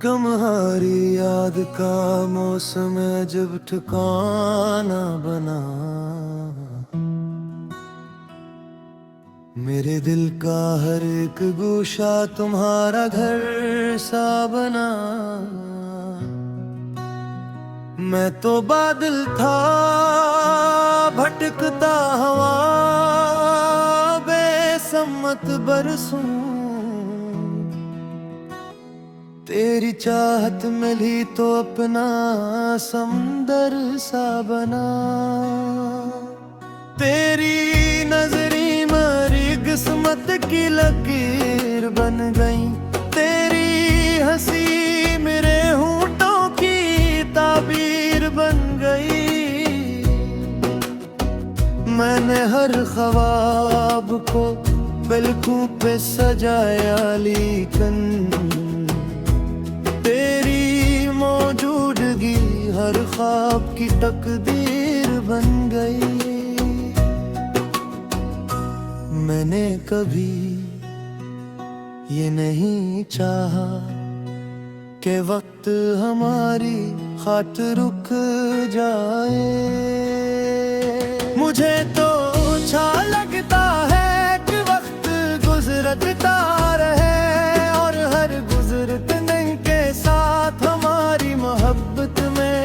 तुम्हारी याद का मौसम है जब ठिकाना बना, मेरे दिल का हर एक गोशा तुम्हारा घर सा बना। मैं तो बादल था भटकता हवा, बेसमत बरसूं, तेरी चाहत मिली तो अपना समंदर सा बना। तेरी नजरी मेरी किस्मत की लकीर बन गई, तेरी हंसी मेरे होंठों की ताबीर बन गई। मैंने हर ख्वाब को पलकों पे सजाया, लेकिन तेरी मौजूदगी हर ख्वाब की तकदीर बन गई। मैंने कभी ये नहीं चाहा कि वक्त हमारी खातिर रुक जाए। मुझे तो अच्छा लगता है कि वक्त गुजरता रहे और हर गुजरने के साथ हमारी मोहब्बत में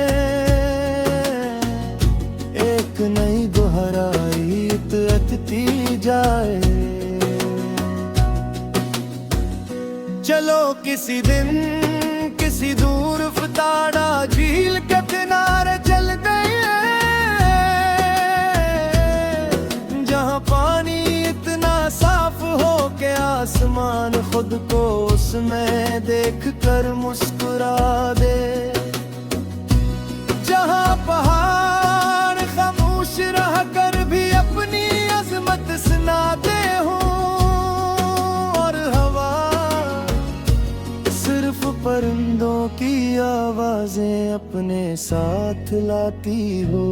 एक नई गहराई उतरती जाए। चलो किसी दिन किसी दूर फताड़ा झील के किनारे चल गए, जहाँ पानी इतना साफ हो के आसमान खुद को उसमें देख कर मुस्कुरा दे। जहाँ पहाड़ खामोश रह कर भी अपनी अजमत सुनाते हो, और हवा सिर्फ परिंदों की आवाजें अपने साथ लाती हो।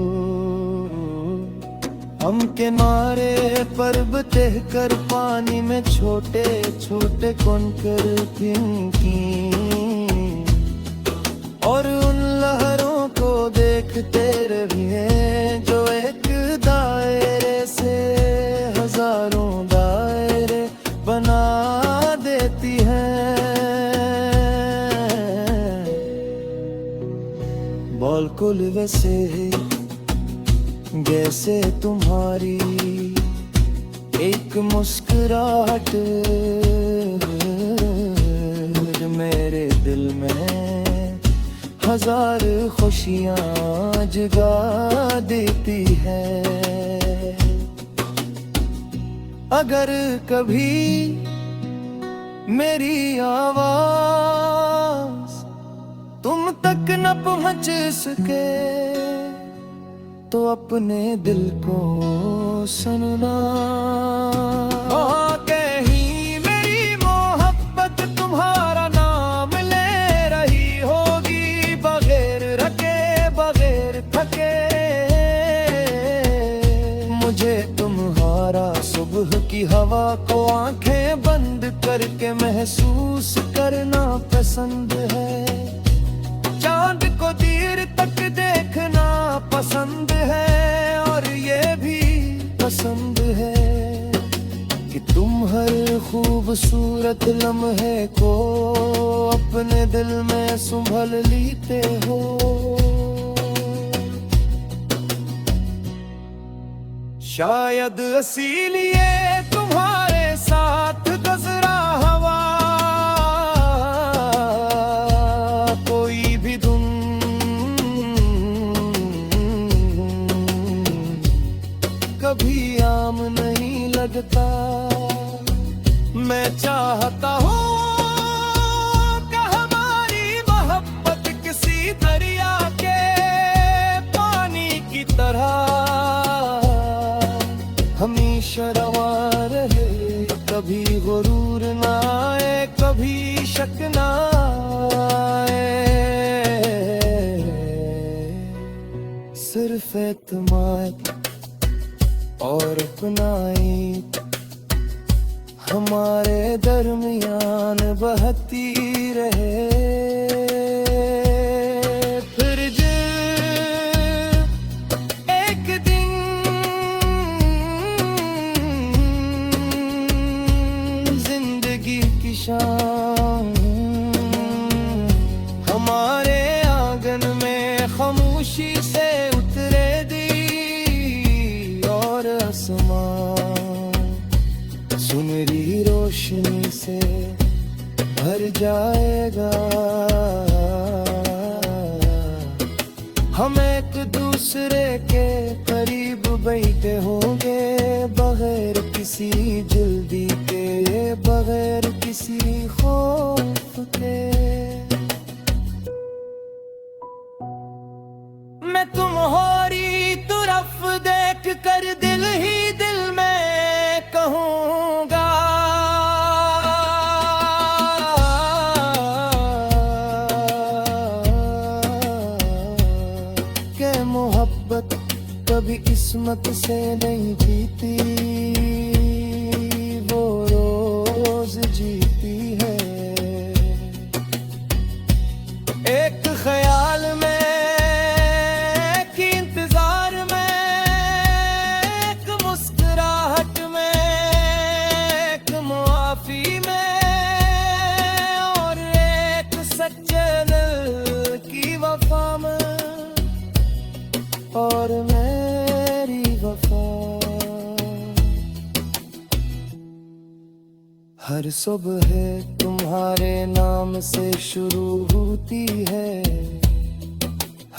हम किनारे पर बह कर पानी में छोटे छोटे कंकर फिंकी, और उन लहरों को देखते रहिए जो एक दायरे से हजारों दायरे बना देती हैं। बिल्कुल वैसे जैसे तुम्हारी एक मुस्कुराहट मेरे दिल में हजार खुशियाँ जगा देती है। अगर कभी मेरी आवाज तुम तक न पहुँच सके तो अपने दिल को सुनना। कहीं मेरी मोहब्बत तुम्हारा नाम ले रही होगी, बगैर रखे बगैर थके। मुझे तुम्हारा सुबह की हवा को आंखें बंद करके महसूस करना पसंद है। चांद को देर तक देखना पसंद है, और ये भी पसंद है कि तुम हर खूबसूरत लम्हे को अपने दिल में संभाल लेते हो। शायद इसीलिए तुम्हारे साथ गुजरा हवा कोई भी दिन कभी आम नहीं लगता। मैं चाहता हूँ कि हमारी मोहब्बत किसी दरिया के पानी की तरह हमेशा रवा रहे, कभी गुरूर ना आए कभी शक ना आए। सिर्फ एतमाद और अपनाई हमारे दरमियान बहती रहे। जाएगा। हम एक दूसरे के करीब बैठे होंगे, बगैर किसी जल्दी के, बगैर किसी खौफ के। मैं तुम्हारी तरफ देख कर दिल ही दिल में कहूँगा कि मोहब्बत कभी किस्मत से नहीं जीती, वो रोज जीती है। एक ख्याल में, एक इंतजार में, एक मुस्कुराहट में, एक मुआफी में, और एक सच्चे दिल की वफा में, और मेरी वफा। हर सुबह तुम्हारे नाम से शुरू होती है,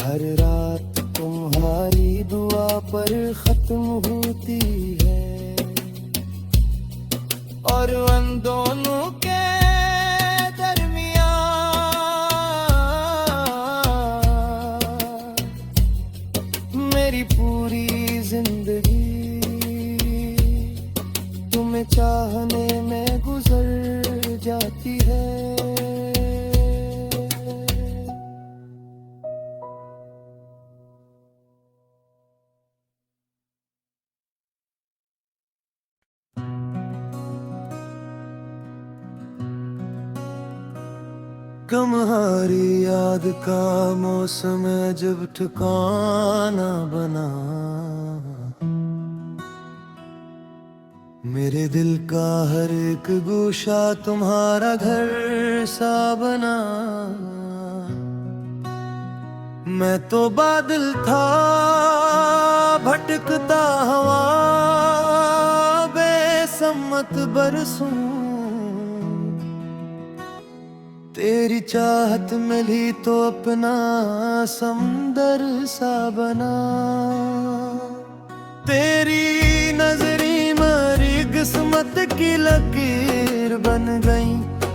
हर रात तुम्हारी दुआ पर खत्म होती है, और उन दोनों के दरमियान मेरी पूरी जिंदगी तुम्हें चाहने में गुजर जाती है। तुम्हारी याद का मौसम जब ठिकाना बना, मेरे दिल का हर एक गोशा तुम्हारा घर सा बना। मैं तो बादल था भटकता हवा, बेसमत बरसूं, तेरी चाहत मिली तो अपना समंदर सा बना। तेरी नजरी मेरी किस्मत की लकीर बन गई,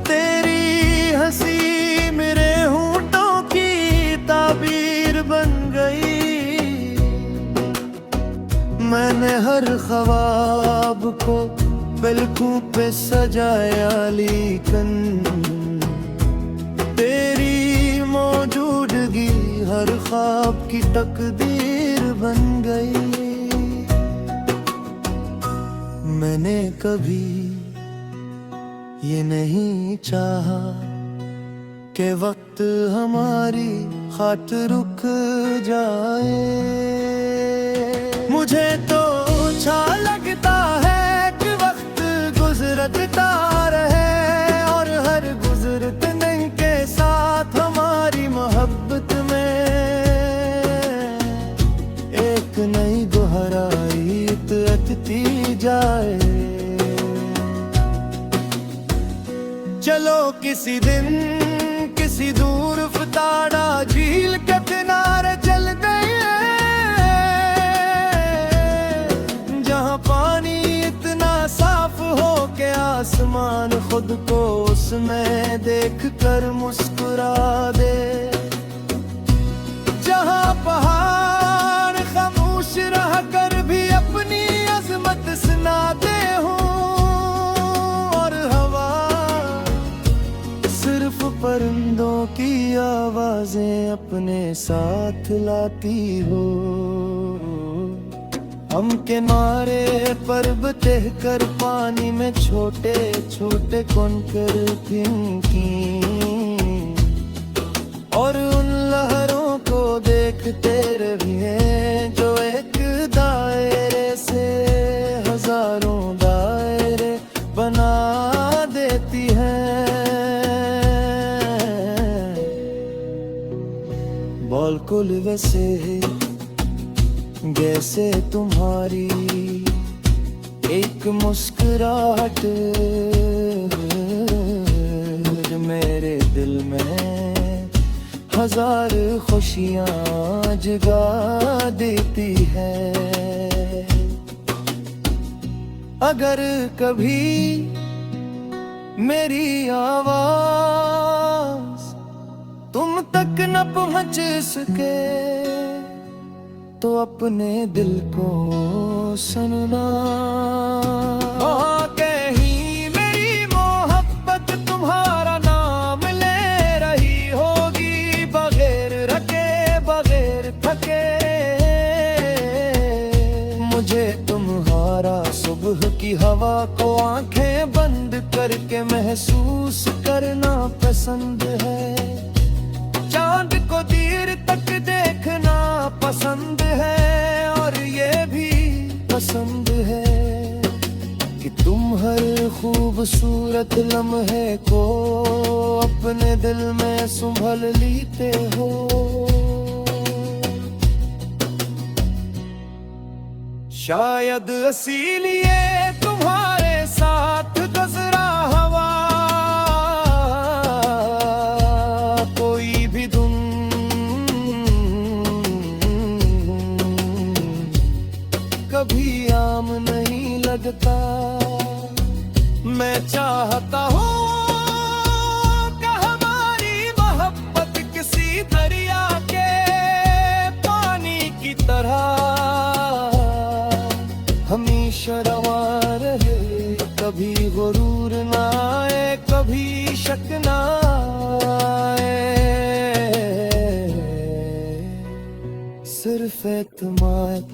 तेरी हंसी मेरे होंठों की ताबीर बन गई। मैंने हर ख्वाब को पलकों पे सजाया, लेकिन तेरी मौजूदगी हर ख्वाब की तकदीर बन गई। मैंने कभी ये नहीं चाहा कि वक्त हमारी खातिर रुक जाए। मुझे तो अच्छा लगता है कि वक्त गुजरता रहे, और हर गुजरने के साथ हमारी मोहब्बत में एक नई गहराई उतरती जाए। चलो किसी दिन किसी दूर फताड़ा झील के किनारे चल गए, जहाँ पानी इतना साफ हो के आसमान खुद को उसमें देख कर मुस्कुरा दे, जहाँ पहाड़ खामोश रह कर भी अपनी अजमत सुनाते हो, और हवा सिर्फ परिंदों की आवाजें अपने साथ लाती हो। हम किनारे पर बह कर पानी में छोटे छोटे कंकर फिंकी, और उन लहरों को देखते रहे जो एक दायरे से हजारों दायरे बना देती हैं। बिल्कुल वैसे जैसे तुम्हारी एक मुस्कुराहट में दिल में हजार खुशियाँ जगा देती है। अगर कभी मेरी आवाज तुम तक न पहुंच सके तो अपने दिल को सुनना। कहीं मेरी मोहब्बत तुम्हारा नाम ले रही होगी, बगैर रखे बगैर थके। मुझे तुम्हारा सुबह की हवा को आंखें बंद करके महसूस करना पसंद है। चांद को देर तक देखना पसंद है, और ये भी पसंद है कि तुम हर खूबसूरत लम्हे को अपने दिल में संभाल लेते हो। शायद इसीलिए तुम्हारे साथ गुजरा हवा कोई भी दिन कभी आम नहीं लगता। मैं चाहता हूँ कि हमारी मोहब्बत किसी दरिया के पानी की तरह हमेशा रवा रहे, कभी गुरूर ना आए, कभी शक ना आए। सिर्फ एतमाद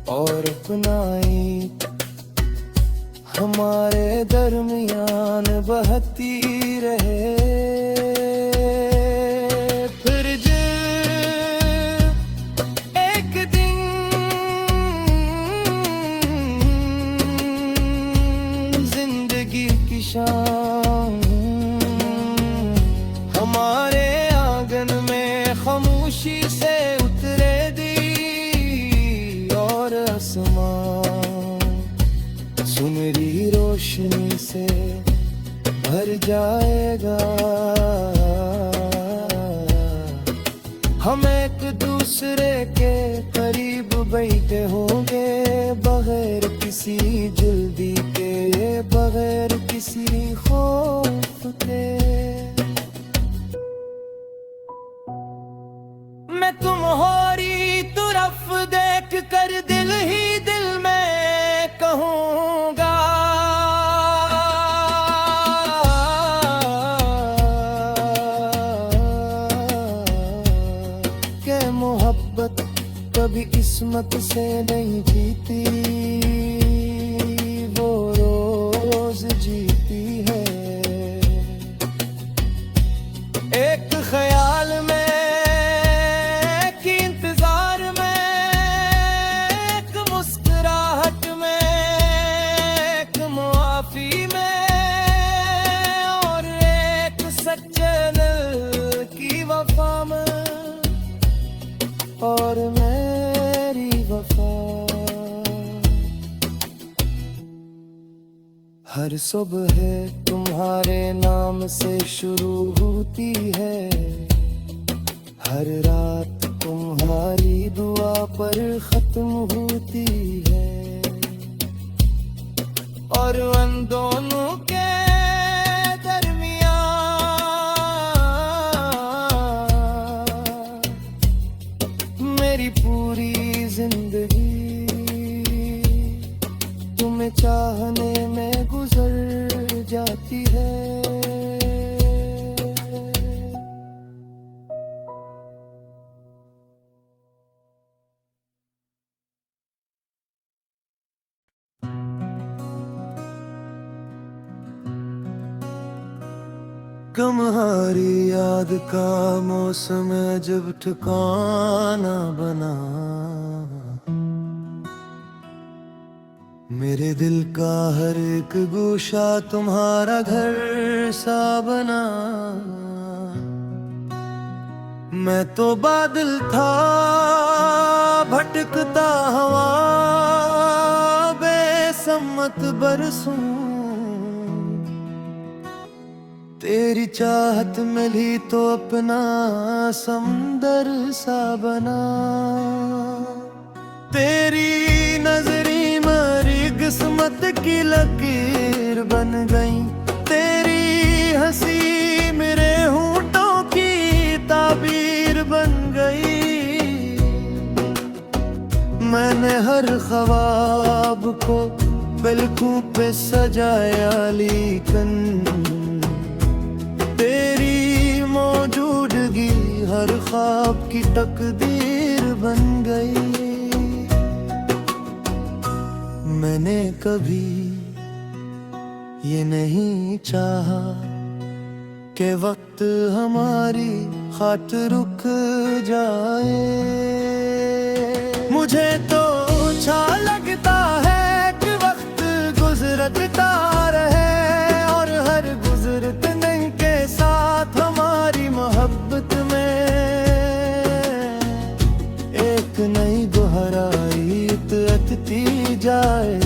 और अपनाई हमारे दरमियान बहती रहे। फिर एक दिन जिंदगी की शाम हमारे आंगन में खामोशी से उतरेगी और आसमान सुनहरी रोशनी से भर जाएगा। हम एक दूसरे के करीब बैठे होंगे, बगैर किसी जल्दी के, बगैर किसी खौफ के। मैं तुम्हारी तरफ देख कर दिल ही दिल में कहूँगा कि मोहब्बत कभी किस्मत से नहीं जीती, वो रोज जीती है। एक ख्याल में और मेरी वफा हर सुबह तुम्हारे नाम से शुरू होती है, हर रात तुम्हारी दुआ पर खत्म होती है। और उन दोनों के मेरी पूरी जिंदगी तुम्हें चाहने में गुजर जाती है। तुम्हारी याद का मौसम जब ठिकाना बना, मेरे दिल का हर एक गोशा तुम्हारा घर सा बना। मैं तो बादल था भटकता हवा, बेसमत बरसूं तेरी चाहत मिली तो अपना समंदर सा बना। तेरी नजरी मेरी किस्मत की लकीर बन गई। तेरी हंसी मेरे होंठों की ताबीर बन गई। मैंने हर ख्वाब को पलकों पे सजाया, लेकिन तेरी मौजूदगी हर ख्वाब की तकदीर बन गई। मैंने कभी ये नहीं चाहा कि वक्त हमारी खातिर रुक जाए। मुझे तो अच्छा लगता है कि वक्त गुजरता रहे और हर गुजरते दिन के साथ हमारी मोहब्बत में एक नई गहराई उतरती जाए।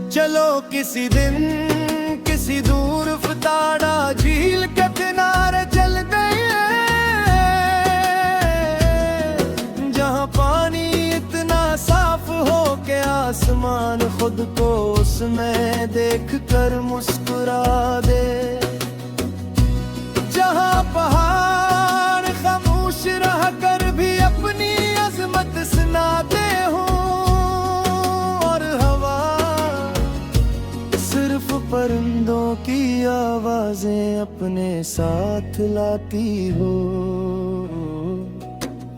चलो किसी दिन किसी दूर फताड़ा झील के किनारे चल गए, जहाँ पानी इतना साफ हो के आसमान खुद को उसमें देख कर मुस्कुरा दे। जहाँ पहाड़ खामोश रह कर भी अपनी अजमत सुनाते हो और हवा सिर्फ परिंदों की आवाजें अपने साथ लाती हो।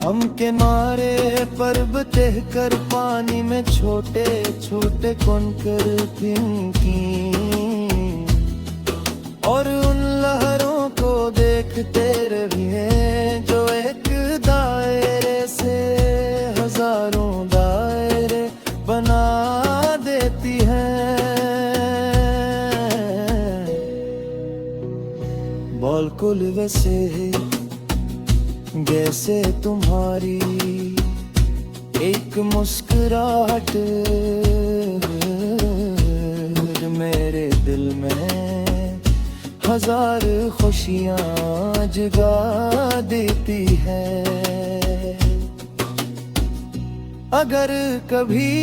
हम किनारे पर बह कर पानी में छोटे छोटे कंकर फिंकी और उन लहरों को देखते रहे जो एक दायरे से हजारों दायरे बना देती हैं। बिल्कुल वैसे जैसे तुम्हारी एक मुस्कुराहट मेरे दिल में हजार खुशियाँ जगा देती है। अगर कभी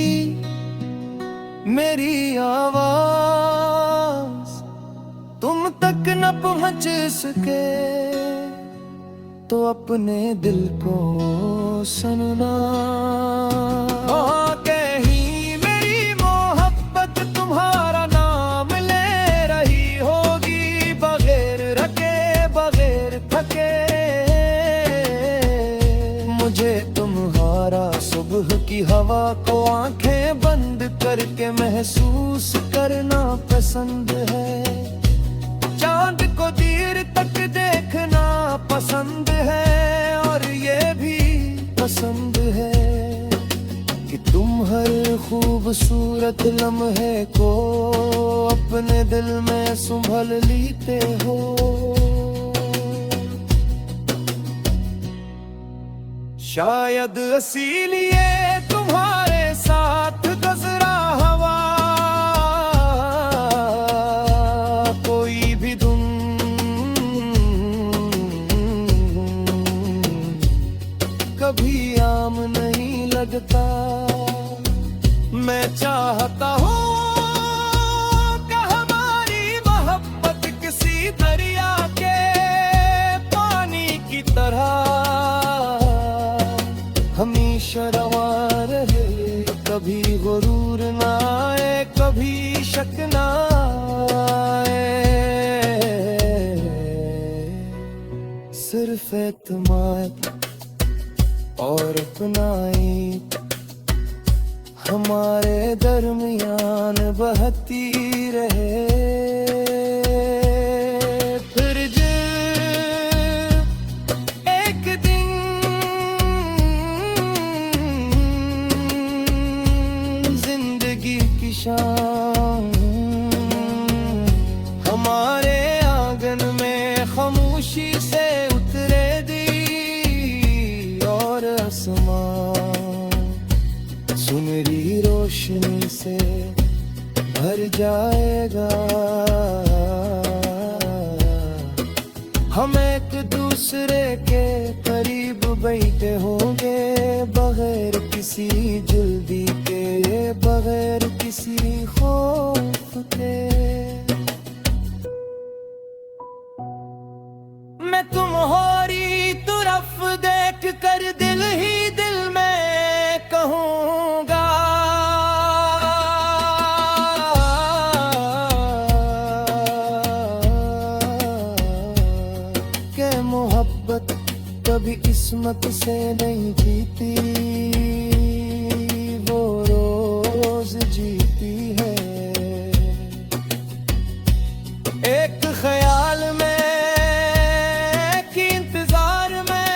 मेरी आवाज तुम तक न पहुँच सके तो अपने दिल को सुनना। कहीं मेरी मोहब्बत तुम्हारा नाम ले रही होगी, बगैर रखे बगैर थके। मुझे तुम्हारा सुबह की हवा को आंखें बंद करके महसूस करना पसंद है। चांद को देर तक देखना पसंद है और ये भी पसंद है कि तुम हर खूबसूरत लम्हे को अपने दिल में संभाल लेते हो। शायद इसीलिए तुम्हारे साथ गुजरा हवा कोई भी धुन कभी आम नहीं लगता। मैं चाहता हूँ कि हमारी मोहब्बत किसी दरिया के पानी की तरह हमेशा रवा रहे। कभी गुरूर ना आए कभी शक ना आए, सिर्फ एतमाद और अपनाई हमारे दरमियान बहती रहे। फिर एक दिन जिंदगी की शाम हमारे आंगन में खामोशी से उतरेगी और आसमान सुनहरी रोशनी से भर जाएगा। हम एक दूसरे के करीब बैठे होंगे, बगैर किसी जल्दी के, बगैर किसी खौफ के। मैं तुम्हारी तरफ देख कर दिल ही दिल में कहूँगा कि मोहब्बत कभी किस्मत से नहीं जीती, वो रोज जीती है। एक ख्याल में, एक इंतजार में,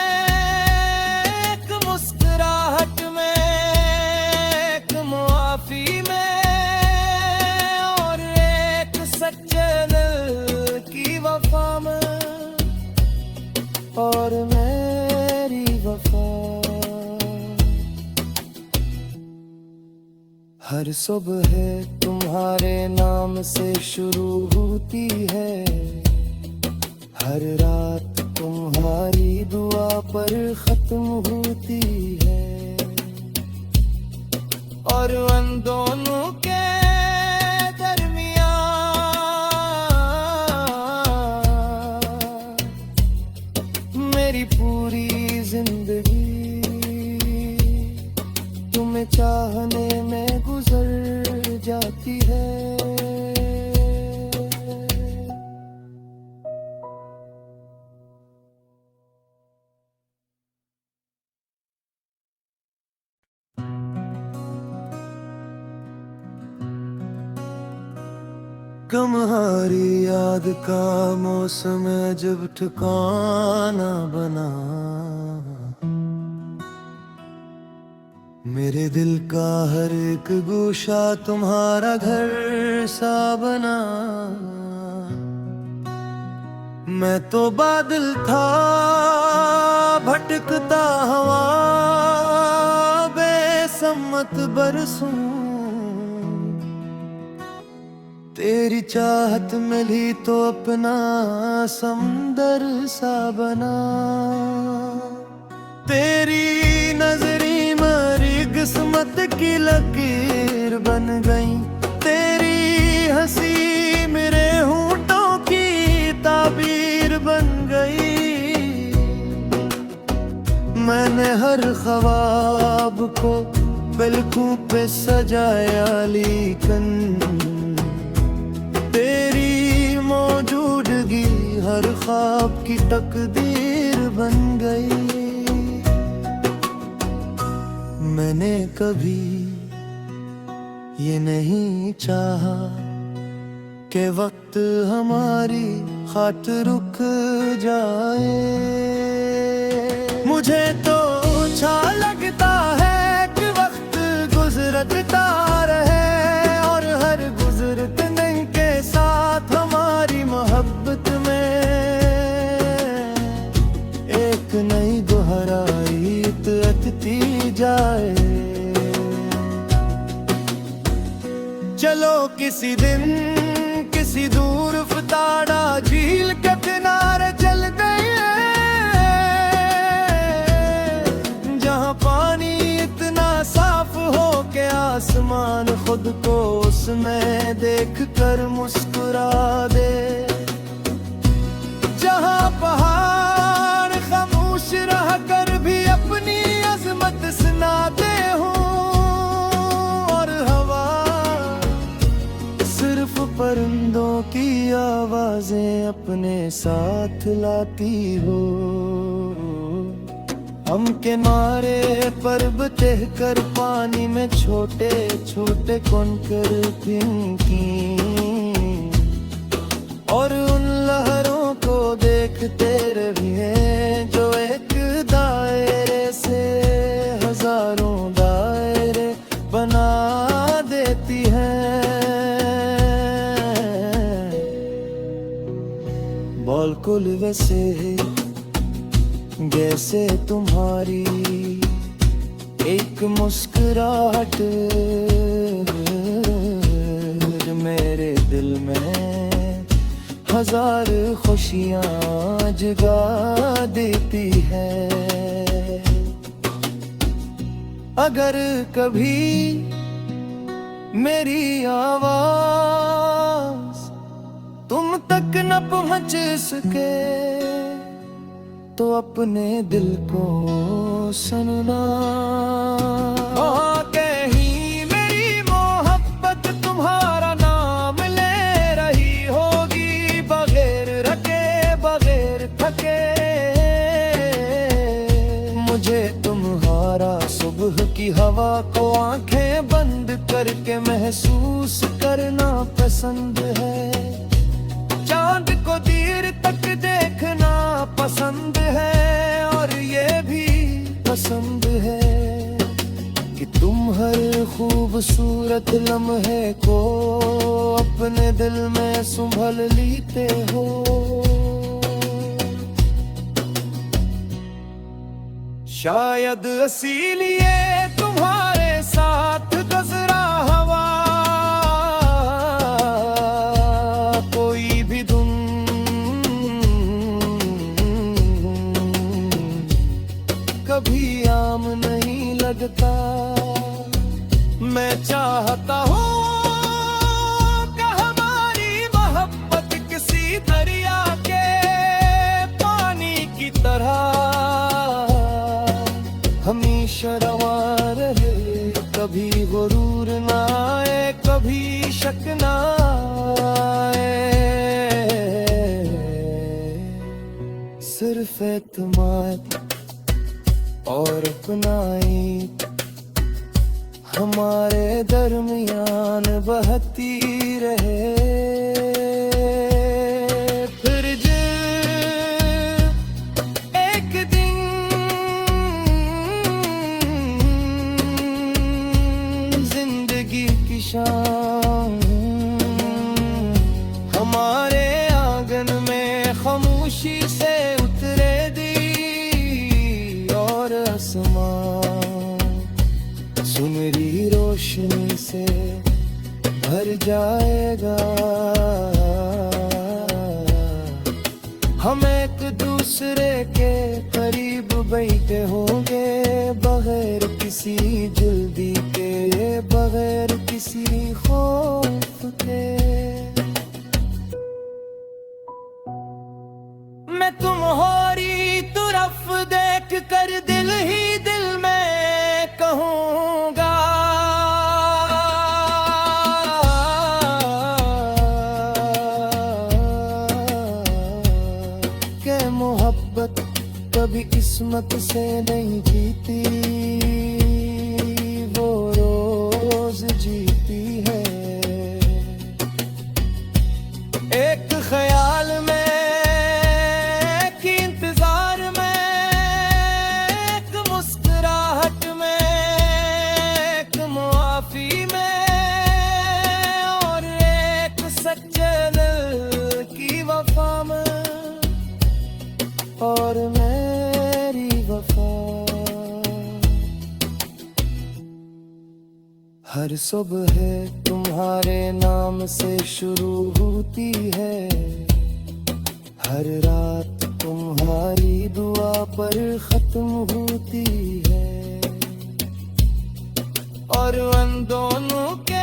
एक मुस्कुराहट में, एक मुआफी में, और एक सच्चे दिल की वफा में, और मेरी वफा। हर सुबह तुम्हारे नाम से शुरू होती है, हर रात तुम्हारी दुआ पर खत्म होती है, और उन दोनों के मेरी पूरी जिंदगी तुम्हें चाहने में गुजर जाती है। तुम्हारी याद का मौसम है जब ठिकाना बना, मेरे दिल का हर एक गोशा तुम्हारा घर सा बना। मैं तो बादल था भटकता हवा, बेसमत बरसूं, तेरी चाहत मिली तो अपना समंदर सा बना। तेरी नजरी मेरी किस्मत की लकीर बन गई, तेरी हंसी मेरे होंठों की ताबीर बन गई। मैंने हर ख्वाब को पलकों पे सजाया, लेकिन तेरी मौजूदगी हर ख्वाब की तकदीर बन गई। मैंने कभी ये नहीं चाहा कि वक्त हमारी खातिर रुक जाए। मुझे तो अच्छा लगता है कि वक्त गुजरता रहे, और हर गुजरते साथ हमारी मोहब्बत में एक नई गहराई उतरती जाए। चलो किसी दिन किसी दूर फताड़ा झील के किनारे चल गए, जहाँ पानी इतना साफ हो के आसमान खुद को उसमें देख कर मुस्कुरा दे, जहाँ पहाड़ खामोश रह कर भी अपनी अजमत सुनाते हों, और हवा सिर्फ परिंदों की आवाजें अपने साथ लाती हो। हम किनारे पर बह कर पानी में छोटे छोटे कंकर फिंकी, और उन लहरों को देखते रहे जो एक दायरे से हजारों दायरे बना देती हैं। बिल्कुल वैसे जैसे तुम्हारी एक मुस्कुराहट हजार खुशियाँ जगा देती है। अगर कभी मेरी आवाज तुम तक न पहुंच सके तो अपने दिल को सुनना। कहीं मेरी मोहब्बत तुम्हारा नाम ले रही होगी, बगैर रखे बगैर थके। मुझे तुम्हारा सुबह की हवा को आंखें बंद करके महसूस करना पसंद है। चांद को देर तक देखना पसंद है, और ये भी पसंद है कि तुम हर खूबसूरत लम्हे को अपने दिल में संभाल लेते हो। शायद इसीलिए तुम्हारे साथ गुजरा हवा कोई भी धुन कभी आम नहीं लगता। मैं चाहता हूँ कि हमारी मोहब्बत किसी दरिया के पानी की तरह हमेशा रवा रहे, कभी गुरूर ना आए, कभी शक ना आए। सिर्फ एतमाद और अपनाई हमारे दरमियान बहती रहे। फिर एक दिन जिंदगी की शाम हमारे आंगन में खामोशी से उतरेगी, और आसमान सुनहरी रोशनी से भर जाएगा। हम एक दूसरे के करीब बैठे होंगे, बगैर किसी जल्दी के, बगैर किसी खौफ के। मैं तुम्हारी तरफ देख कर दिल ही दिल में कहूँगा कि मोहब्बत कभी किस्मत से नहीं जीती, वो रोज जीती है। एक ख्याल में और मेरी वफा हर सुबह तुम्हारे नाम से शुरू होती है, हर रात तुम्हारी दुआ पर खत्म होती है। और उन दोनों के